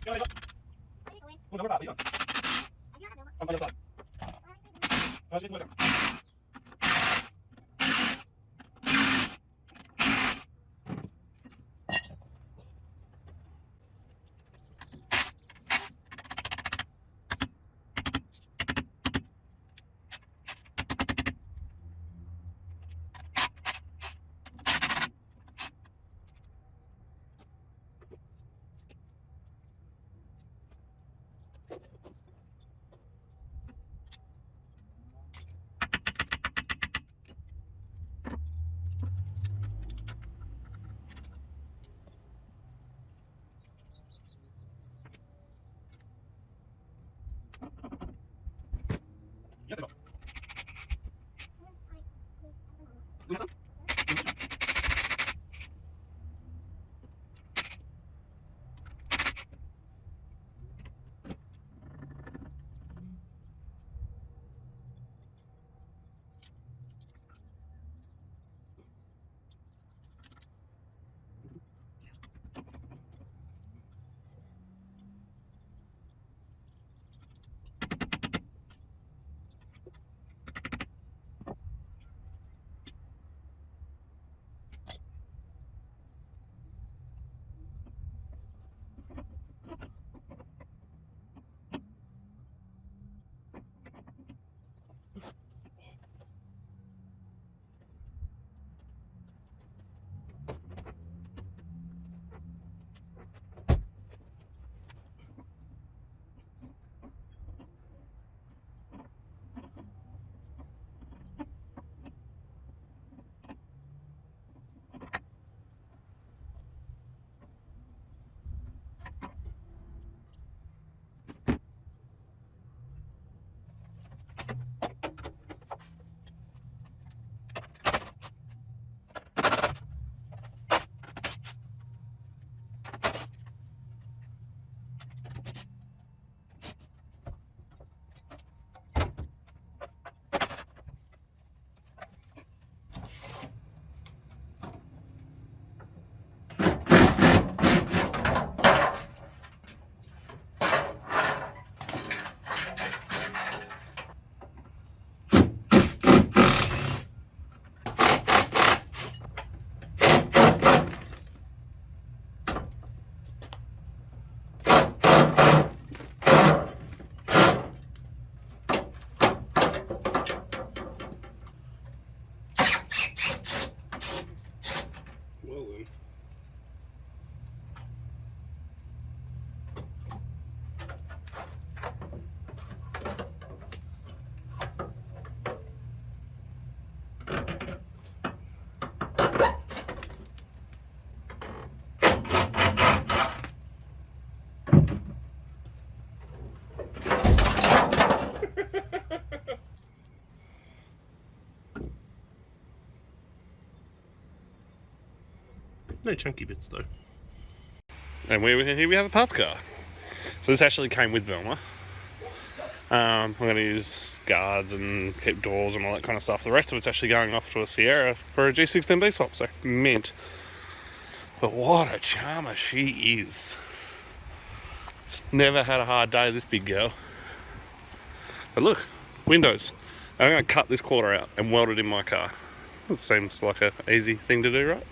Oh, no, we're not. On the other side. Yes, I know. Well then. No chunky bits though. And here we have a parts car. So this actually came with Velma. I'm going to use guards and keep doors and all that kind of stuff. The rest of it's actually going off to a Sierra for a G16B swap, so mint. But what a charmer she is. It's never had a hard day, this big girl. But look, windows. I'm going to cut this quarter out and weld it in my car. It seems like an easy thing to do, right?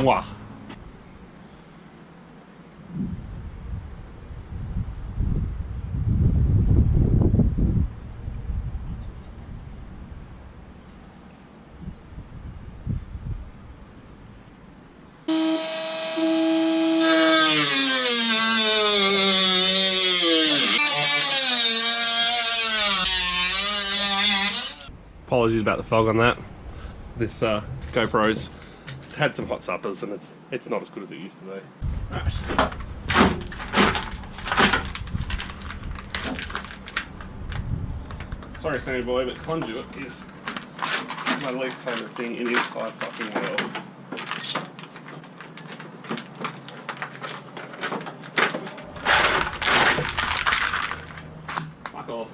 Mwah. Apologies about the fog on that. This GoPro's had some hot suppers and it's not as good as it used to be. Right. Sorry, Sandy boy, but conduit is my least favourite thing in the entire fucking world. Fuck off.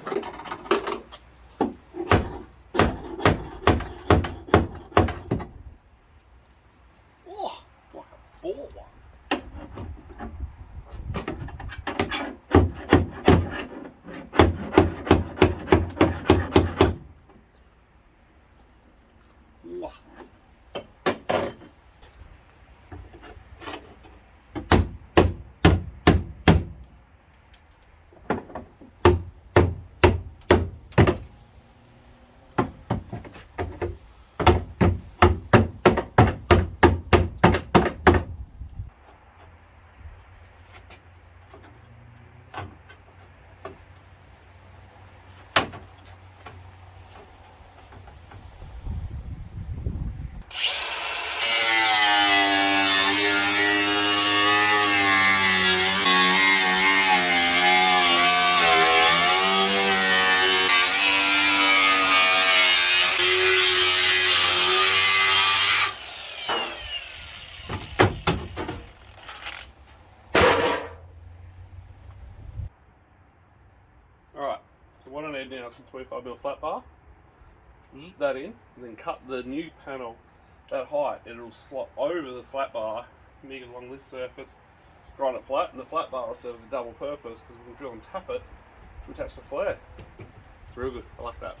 Oh, like a ball one. Wah. Alright, so what I need now is some 25mm flat bar. Zip that in, and then cut the new panel that height. It'll slot over the flat bar, make it along this surface, grind it flat, and the flat bar will serve as a double purpose because we can drill and tap it to attach the flare. It's real good, I like that.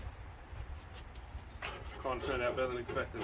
Kind of turned out better than expected.